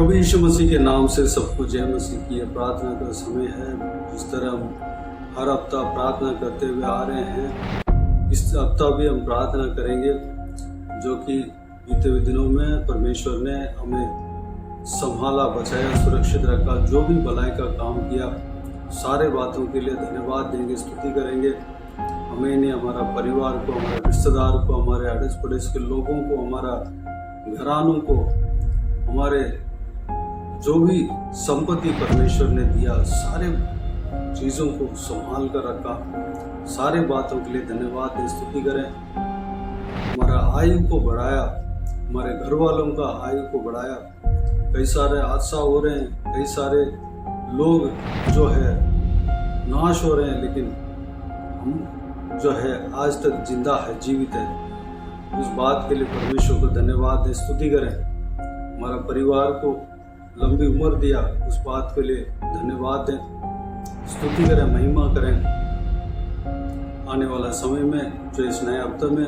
प्रभु यीशु मसीह के नाम से सबको जय मसीह की ये प्रार्थना का समय है। जिस तरह हम हर हफ्ता प्रार्थना करते हुए आ रहे हैं, इस हफ्ता भी हम प्रार्थना करेंगे, जो कि बीते हुए दिनों में परमेश्वर ने हमें संभाला, बचाया, सुरक्षित रखा। जो भी भलाई का काम किया, सारे बातों के लिए धन्यवाद देंगे, स्तुति करेंगे। हमें नहीं, हमारा परिवार को, हमारे रिश्तेदार को, हमारे अड़ोस पड़ोस के लोगों को, हमारा घरानों को, हमारे जो भी संपत्ति परमेश्वर ने दिया, सारे चीज़ों को संभाल कर रखा। सारे बातों के लिए धन्यवाद दें, स्तुति करें। हमारा आयु को बढ़ाया, हमारे घर वालों का आयु को बढ़ाया। कई सारे हादसा हो रहे हैं, कई सारे लोग जो है नाश हो रहे हैं, लेकिन हम जो है आज तक जिंदा है, जीवित है। उस बात के लिए परमेश्वर को धन्यवाद दें, स्तुति करें। हमारा परिवार को लंबी उम्र दिया, उस बात के लिए धन्यवाद दें, स्तुति करें, महिमा करें। आने वाला समय में, जो इस नए हफ्ते में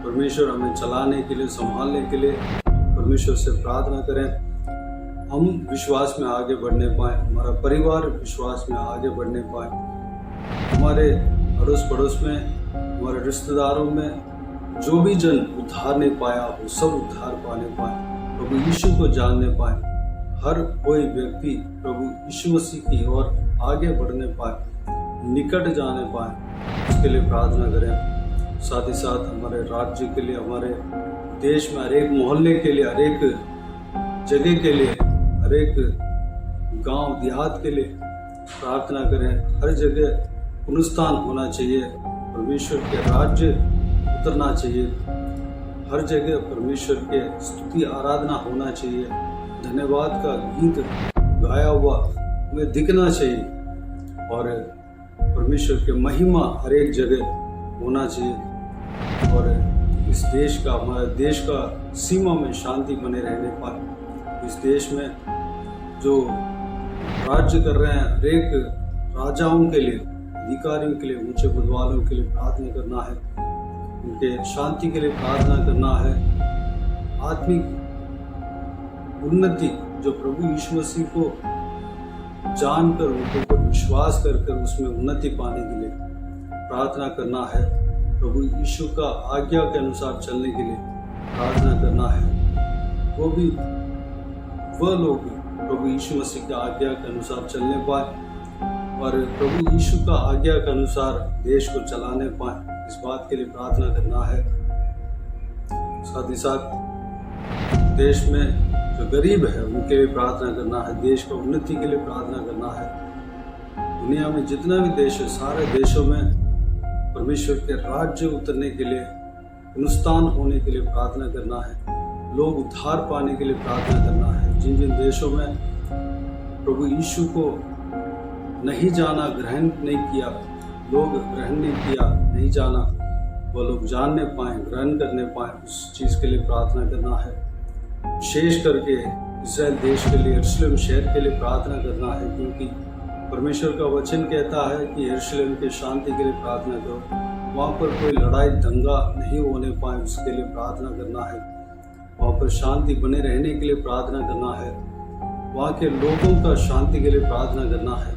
परमेश्वर हमें चलाने के लिए, संभालने के लिए, परमेश्वर से प्रार्थना करें। हम विश्वास में आगे बढ़ने पाएँ, हमारा परिवार विश्वास में आगे बढ़ने पाए, हमारे अड़ोस पड़ोस में, हमारे रिश्तेदारों में जो भी जन उद्धार नहीं पाया, वो सब उद्धार पाने पाए, प्रभु यीशु को जानने पाए। हर कोई व्यक्ति प्रभु यीशु मसीह की ओर आगे बढ़ने पाए, निकट जाने पाए, इसके लिए प्रार्थना करें। साथ ही साथ हमारे राज्य के लिए, हमारे देश में हर एक मोहल्ले के लिए, हर एक जगह के लिए, हर एक गांव देहात के लिए प्रार्थना करें। हर जगह पुनरुत्थान होना चाहिए, परमेश्वर के राज्य उतरना चाहिए। हर जगह परमेश्वर के स्तुति आराधना होना चाहिए, धन्यवाद का गीत गाया हुआ हमें दिखना चाहिए, और परमेश्वर के महिमा हर एक जगह होना चाहिए। और इस देश का, हमारे देश का सीमा में शांति बने रहने पाए। इस देश में जो राज्य कर रहे हैं, हर एक राजाओं के लिए, अधिकारियों के लिए, ऊंचे पद वालों के लिए प्रार्थना करना है, उनके शांति के लिए प्रार्थना करना है। आत्मिक उन्नति, जो प्रभु यीशु मसीह को जानकर, उनके ऊपर विश्वास कर उसमें उन्नति पाने के लिए प्रार्थना करना है। प्रभु यीशु का आज्ञा के अनुसार चलने के लिए प्रार्थना करना है। वह लोग प्रभु यीशु मसीह की आज्ञा के अनुसार चलने पाए, और प्रभु यीशु का आज्ञा के अनुसार देश को चलाने पाए, इस बात के लिए प्रार्थना करना है। साथ ही साथ देश में जो गरीब है, उनके लिए प्रार्थना करना है। देश को उन्नति के लिए प्रार्थना करना है। दुनिया में जितना भी देश है, सारे देशों में परमेश्वर के राज्य उतरने के लिए, पुनरुत्थान होने के लिए प्रार्थना करना है। लोग उद्धार पाने के लिए प्रार्थना करना है। जिन जिन देशों में प्रभु यीशु को नहीं जाना, ग्रहण नहीं किया, लोग ग्रहण नहीं किया, नहीं जाना, वो लोग जानने पाएँ, ग्रहण करने पाएँ, उस चीज़ के लिए प्रार्थना करना है। विशेष करके इस्राएल देश के लिए, यरूशलेम शहर के लिए प्रार्थना करना है, क्योंकि परमेश्वर का वचन कहता है कि यरूशलेम के शांति के लिए प्रार्थना करो। वहाँ पर कोई लड़ाई दंगा नहीं होने पाए, उसके लिए प्रार्थना करना है। वहाँ पर शांति बने रहने के लिए प्रार्थना करना है। वहाँ के लोगों का शांति के लिए प्रार्थना करना है।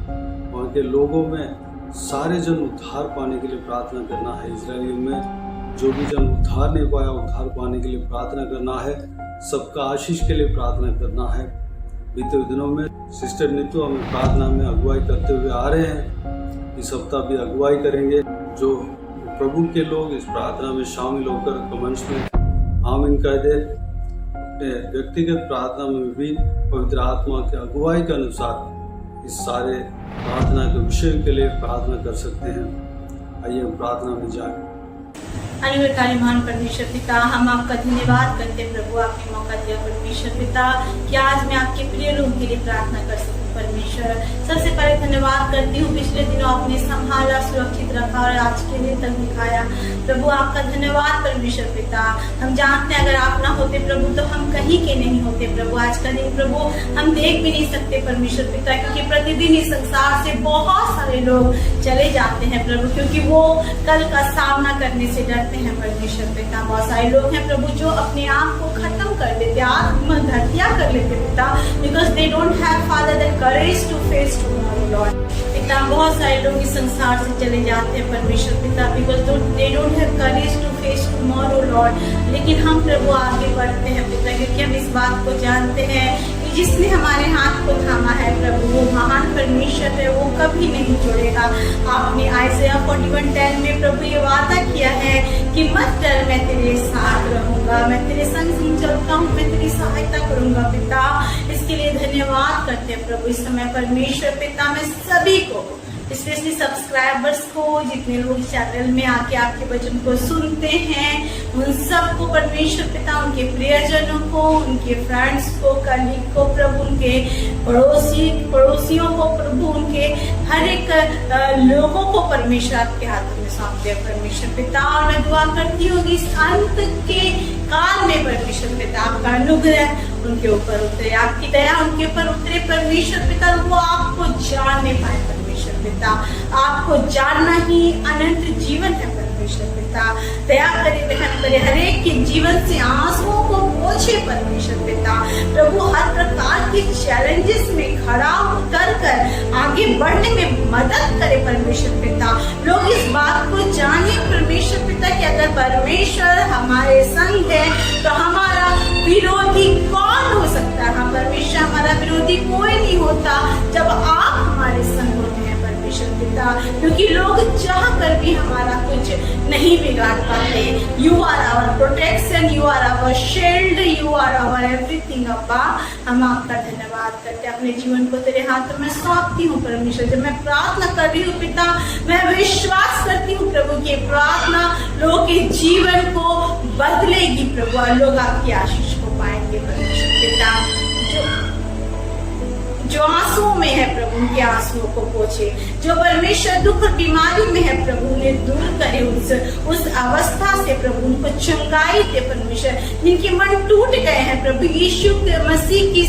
वहाँ के लोगों में सारे जन उद्धार पाने के लिए प्रार्थना करना है। इजराइलियों में जो भी जन उद्धार नहीं पाया, उद्धार पाने के लिए प्रार्थना करना है। सबका आशीष के लिए प्रार्थना करना है। बीते हुए दिनों में सिस्टर नीतू हमें प्रार्थना में अगुवाई करते हुए आ रहे हैं। इस हफ्ता भी अगुवाई करेंगे। जो प्रभु के लोग इस प्रार्थना में शामिल होकर कमेंट्स में आमीन कह दे। अपने व्यक्तिगत प्रार्थना में भी पवित्र आत्मा के अगुवाई के अनुसार इस सारे प्रार्थना के विषय के लिए प्रार्थना कर सकते हैं। आइए हम प्रार्थना में जाएं। अनुग्रहकारी महान परमेश्वर पिता, हम आपका धन्यवाद करते प्रभु, आपने मौका दिया परमेश्वर पिता कि आज मैं आपके प्रिय लोगों के लिए प्रार्थना कर सकूं। परमेश्वर। सबसे पहले धन्यवाद करती हूँ, पिछले दिनों आपने संभाला, सुरक्षित रखा और आज के दिन तक दिखाया। प्रभु आपका धन्यवाद परमेश्वर पिता। हम जानते हैं अगर आप ना होते प्रभु तो हम कहीं के नहीं होते प्रभु। आज का दिन प्रभु हम देख भी नहीं सकते परमेश्वर पिता, क्योंकि प्रतिदिन इस संसार से बहुत सारे लोग चले जाते हैं प्रभु, क्योंकि वो कल का सामना करने से डरते हैं परमेश्वर पिता। बहुत सारे लोग हैं प्रभु जो अपने आप को खत्म कर देते, आत्महत्या कर लेते पिता, because they don't have father the courage to face tomorrow lord. पिता बहुत सारे लोग इस संसार से चले जाते हैं परमेश्वर पिता, because they don't have courage to face tomorrow lord. लेकिन हम प्रभु आगे बढ़ते हैं पिता, क्योंकि हम इस बात को जानते हैं कि जिसने हमारे हाथ को थामा है प्रभु वो महान परमेश्वर है, वो कभी नहीं छोड़ेगा। आपने आइज़ाया 41:10 में प्रभु ये वादा किया है कि मत डर, मैं तेरे साथ रहूंगा, मैं तेरे संग चलता हूँ, मैं तेरी सहायता करूंगा पिता। इसके लिए धन्यवाद करते हैं प्रभु इस समय परमेश्वर पिता। मैं सभी को, स्पेशली सब्सक्राइबर्स को, जितने लोग चैनल में आके आपके वचन को सुनते हैं, उन सबको परमेश्वर पिता, उनके प्रियजनों को, उनके फ्रेंड्स को, कलीग को प्रभु, उनके पड़ोसियों को प्रभु, उनके हर एक लोगों को परमेश्वर आपके हाथों में सौंप दिया परमेश्वर पिता। और मैं दुआ करती हूँ कि इस अंत के काल में परमेश्वर पिता आपका अनुग्रह उनके ऊपर उतरे, आपकी दया उनके ऊपर उतरे परमेश्वर पिता। वो आपको जानने पाए परमेश्वर पिता, आपको जानना ही अनंत जीवन है परमेश्वर पिता। दया करे, रहम करे, हर एक के जीवन से आंसुओं को पोंछे परमेश्वर पिता। प्रभु हर प्रकार के चैलेंजेस में खड़ा उतर कर आगे बढ़ने में मदद करे परमेश्वर पिता। लोग इस बात को जाने परमेश्वर पिता कि अगर परमेश्वर हमारे संग है तो हमारा विरोधी कौन हो सकता है। हाँ परमेश्वर, हमारा विरोधी कोई नहीं होता जब आप हमारे संग होते हैं परमेश्वर पिता, क्योंकि लोग चाह कर भी हमारा कुछ नहीं बिगाड़ पाते। You are our protection, you are our shield, you are our everything अब्बा। हम आपका धन्यवाद करते हैं, अपने जीवन को तेरे हाथों में सौंपती हूँ परमेश्वर। जब मैं प्रार्थना कर रही हूँ पिता, मैं विश्वास करती हूँ प्रभु की प्रार्थना लोगों के जीवन को बदलेगी प्रभु, और लोग आपकी आशीष को पाएंगे परमेश्वर पिता। जो आंसुओं में है प्रभु उनके आंसुओं को पोछे, जो परमेश्वर दुख और बीमारी में है प्रभु उन्हें दूर करे, उस अवस्था से प्रभु उनको चंगाई दे परमेश्वर। जिनके मन टूट गए हैं प्रभु यीशु मसीह की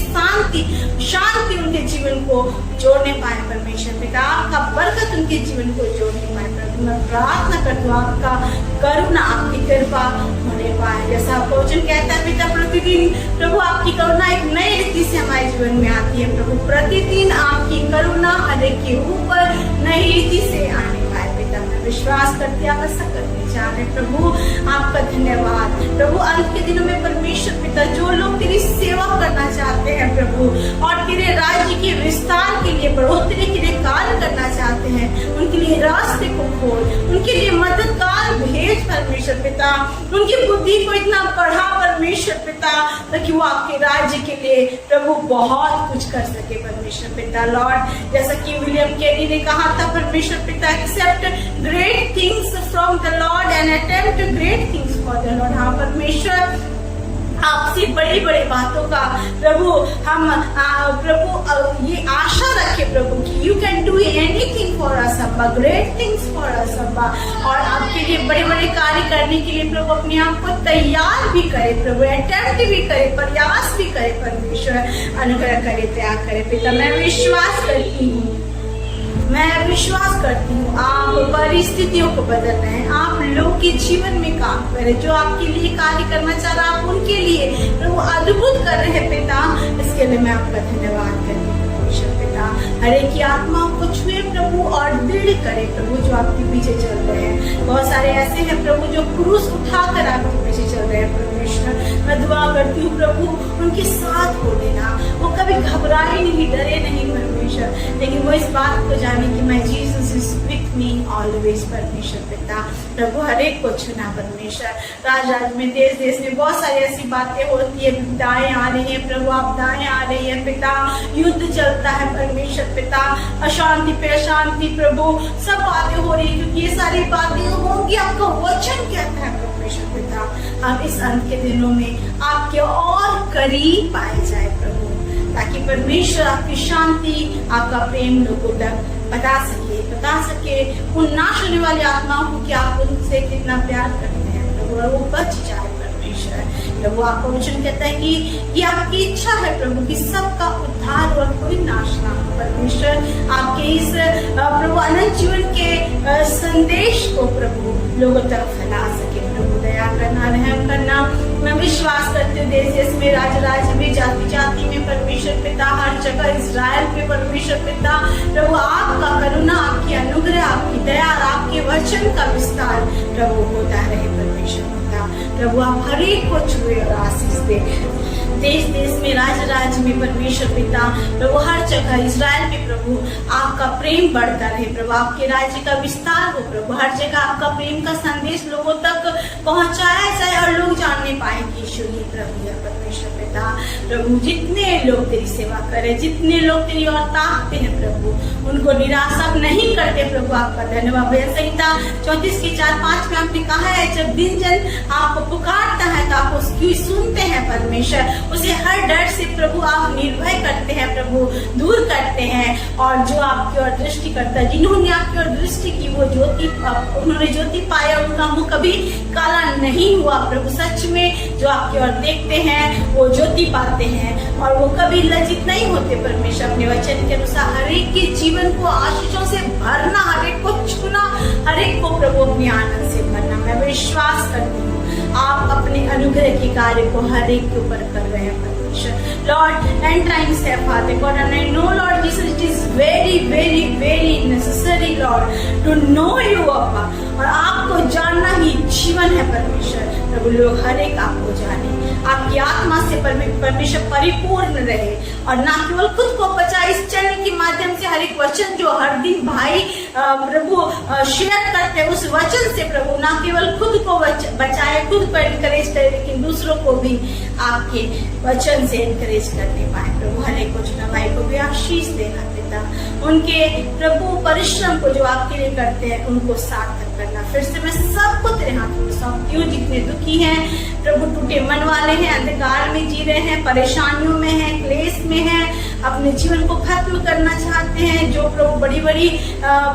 शांति उनके जीवन को जोड़ने पाए परमेश्वर पिता। आपका बरकत उनके जीवन को जोड़ने पाए प्रभु। मैं प्रार्थना करती हूँ आपका करुणा, आपकी कृपा होने पाए। जैसा वचन कहता है पिता, प्रतिदिन प्रभु आपकी करुणा एक नई रीति से हमारे जीवन में आती है प्रभु। प्रतिदिन आपकी करुणा हर एक के ऊपर नई रीति से आने पाए पिता। मैं विश्वास करती हूँ आप ऐसा करने जा रहे प्रभु। आपका धन्यवाद प्रभु। अंत के दिनों में परमेश्वर पिता जो लोग तेरी सेवा करना चाहते हैं प्रभु और तेरे राज्य के विस्तार के लिए, बढ़ोतरी के लिए कार्य करना चाहते हैं, उनके लिए रास्ते को खोल, उनके लिए मददगार भेज परमेश्वर पिता। उनकी बुद्धि को इतना बढ़ा परमेश्वर पिता ताकि वो आपके राज्य के लिए प्रभु बहुत कुछ कर सके परमेश्वर पिता। लॉर्ड, जैसा कि विलियम कैरी ने कहा था परमेश्वर पिता, accept great things from the lord and attempt great things for the lord. हाँ परमेश्वर, आपसे बड़ी बड़ी बातों का प्रभु हम प्रभु ये आशा रखे प्रभु कि you can do anything for us अब्बा, ग्रेट थिंग्स फॉर अस अब्बा। और आपके लिए बड़े बड़े कार्य करने के लिए प्रभु अपने आप को तैयार भी करे प्रभु, अटेम्प्ट भी करे, प्रयास भी करे परमेश्वर। अनुग्रह करे, दया करे पिता। मैं विश्वास करती हूँ आप परिस्थितियों को बदल रहे हैं, आप लोग के जीवन में काम कर रहे, जो आपके लिए कार्य करना चाह रहा आप उनके लिए प्रभु अद्भुत कर रहे हैं पिता। इसके लिए मैं आपका धन्यवाद करती हूँ पिता। हर एक की आत्माओं को छुए प्रभु और दृढ़ करे प्रभु जो आपके पीछे चल रहे हैं। बहुत सारे ऐसे हैं प्रभु जो क्रूस उठाकर आपके पीछे चल रहे हैं परमेश्वर। मैं दुआ करती हूँ प्रभु उनके साथ हो लेना, वो कभी घबराए नहीं, डरे नहीं परमेश्वर, लेकिन वो इस बात को जाने कि मैं Jesus is with me always परमेश्वर पिता। प्रभु हर एक को छुना परमेश्वर। राज में, देश देश में बहुत सारी ऐसी बातें होती है, विपदाएं आ रही है प्रभु, आपदाएं आ रही है पिता, युद्ध चलता है परमेश्वर पिता, अशांति पे अशांति प्रभु, सब बातें हो रही है क्योंकि ये सारी बातें होंगी आपका वचन कहता है परमेश्वर पिता। हम इस अंत के दिनों में आपके और करीब पाए जाए प्रभु, ताकि परमेश्वर आपकी शांति, आपका प्रेम लोगों तक बता सके उन नाश होने वाली आत्माओं को कि आप उनसे कितना प्यार करते हैं प्रभु, और वो बच जाए परमेश्वर। प्रभु आपका वचन कहता है कि ये आपकी इच्छा है प्रभु कि सबका उद्धार और कोई नाश ना हो। परमेश्वर आपके इस प्रभु अनंत जीवन के संदेश को प्रभु लोगों तक फैला सके प्रभु, दया करना, रहम करना। मैं विश्वास करती हूँ देश देश में, राज्य में, जाति जाति में परमेश्वर पिता, हर जगह इजराइल में परमेश्वर पिता प्रभु आपका करुणा, आपकी अनुग्रह, आपकी दया और आपके वचन का विस्तार प्रभु होता रहे परमेश्वर पिता। प्रभु आप हर एक को छुए और आशीष दे, देश देश में, राज्य में परमेश्वर पिता प्रभु हर जगह इजराइल में प्रभु आपका प्रेम बढ़ता रहे प्रभु, आपके राज्य का विस्तार हो प्रभु, हर जगह आपका प्रेम का संदेश लोगों तक पहुंचाया जाए और लोग जानने पाए कि यीशु ही प्रभु है परमेश्वर पिता। प्रभु जितने लोग तेरी सेवा करें, जितने लोग तेरी ओर ताकते हैं प्रभु, उनको निराश आप नहीं करते प्रभु, आपका धन्यवाद। भजन संहिता 34:4-5 में आपने कहा है जब दिन जन आपको पुकारता है तो आप उसकी सुनते हैं परमेश्वर, उसे हर डर से प्रभु आप निर्भय करते हैं प्रभु, दूर करते हैं। और जो आपकी ओर दृष्टि करता है, जिन्होंने आपकी ओर दृष्टि की वो उन्होंने ज्योति पाया, उनका मुंह कभी काला नहीं हुआ प्रभु। सच में जो आपकी ओर देखते हैं वो ज्योति पाते हैं और वो कभी लज्जित नहीं होते परमेश्वर। अपने वचन के अनुसार हर एक के जीवन को आशीषों से भरना, हर एक को छूना, हर एक को प्रभु अपने आनंद से भरना। मैं विश्वास करती हूँ आप अपने अनुग्रह के कार्य को हर एक के ऊपर कर रहे हैं परमेश्वर। Lord, end times have Father God, and I know Lord Jesus, it is very, very, very necessary Lord to know you Papa, और आपको जानना ही जीवन है परमेश्वर। प्रभु लोग हर एक आपको जाने, आपकी आत्मा से परमेश्वर परिपूर्ण रहे और ना केवल खुद को बचाए इस चैनल के माध्यम से, हर एक वचन जो हर दिन भाई प्रभु शेयर करते हैं उस वचन से प्रभु ना केवल खुद को बचाए, खुद को एनकरेज करे, लेकिन दूसरों को भी आपके वचन से एनकरेज करने पाए प्रभु। हर एक वचन भाई को भी आशीष देना पिता, उनके प्रभु परिश्रम को जो आपके लिए करते हैं उनको सार्थक करना। फिर से मैं सबको तेरे हाथों में सौंपती हूँ, जितने दुखी हैं प्रभु, टूटे मन वाले हैं, अंधकार में जी रहे हैं, परेशानियों में हैं, क्लेश में हैं, अपने जीवन को खत्म करना चाहते हैं, जो प्रभु बड़ी बड़ी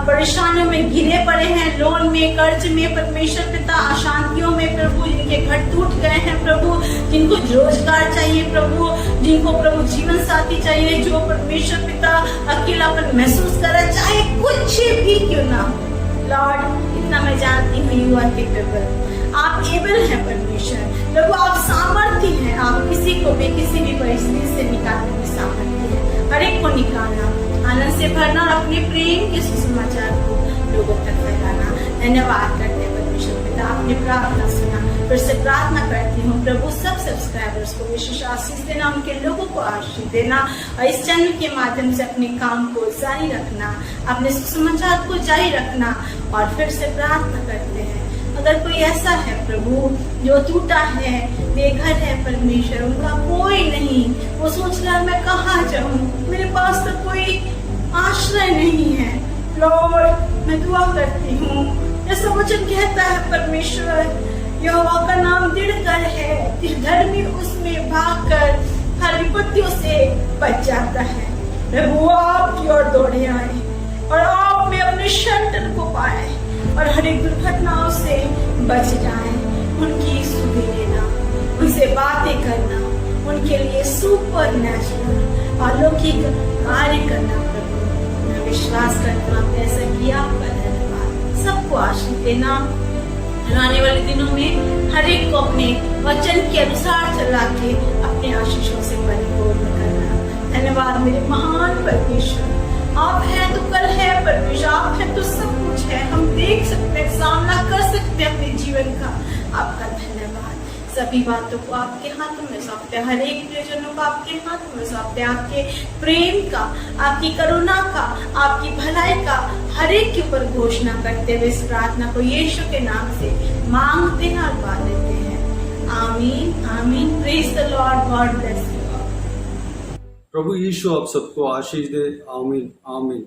परेशानियों में घिरे पड़े हैं, लोन में, कर्ज में परमेश्वर पिता, अशांतियों में प्रभु, जिनके घर टूट गए हैं प्रभु, जिनको रोजगार चाहिए प्रभु, जिनको प्रभु जीवन साथी चाहिए, जो परमेश्वर पिता अकेलापन महसूस कर रहा, चाहे कुछ भी क्यों ना हो लॉर्ड, इतना मैं जानती हूँ यू आर केपेबल, आप एबल हैं परमेश्वर प्रभु, आप सामर्थ्य हैं, आप किसी को भी किसी भी परिस्थिति से निकालने में सामर्थ्य है, हर एक को निकालना, आनंद से भरना और अपने प्रेम के सुसमाचार को लोगों तक फैलाना। धन्यवाद करते हैं परमेश्वर पिता, आपने प्रार्थना सुना। फिर से प्रार्थना करती हूँ प्रभु सब सब्सक्राइबर्स को विशेष आशीष देना, उनके लोगों को आशीष देना और इस चैनल के माध्यम से अपने काम को जारी रखना, अपने सुसमाचार को जारी रखना। और फिर से प्रार्थना करते हैं अगर कोई ऐसा है प्रभु जो टूटा है, बेघर है परमेश्वर, उनका कोई नहीं, वो सोच रहा है मैं कहाँ जाऊँ, मेरे पास तो कोई आश्रय नहीं है लॉर्ड, मैं दुआ करती हूँ ऐसा वचन कहता है परमेश्वर, यहोवा का नाम दृढ़कर है, धर्मी उसमें भागकर हर विपत्तियों से बच जाता है। प्रभु आपकी ओर दौड़े आए और आप में अपने शरण को पाए और हर एक दुर्घटनाओं से बच जाए, उनकी सुधि लेना, उनसे बातें करना, उनके लिए सुपर नेचुरल अलौकिक कार्य करना। प्रभु मैं विश्वास करता हूँ आपने ऐसा किया, आपका धन्यवाद। सबको आशीष देना, आने वाले दिनों में हर एक को अपने वचन के अनुसार चला के अपने आशीषों से परिपूर्ण करना। धन्यवाद मेरे महान परमेश्वर, आप हैं तो कल है परमेश्वर, आप हैं तो सब कुछ है, हम देख सकते हैं, सामना कर सकते हैं अपने जीवन का। आपका धन्यवाद। सभी बातों को आपके हाथों में सौंपते हैं, हर एक प्रियजनों को आपके हाथों में सौंपते हैं, आपके प्रेम का, आपकी करुणा का, आपकी भलाई का हर एक के ऊपर घोषणा करते हुए इस प्रार्थना को यीशु के नाम से मांगते हैं और पा लेते हैं। आमीन आमीन। Praise the lord, God bless you. प्रभु यीशु आप सबको आशीष दे। आमीन आमीन।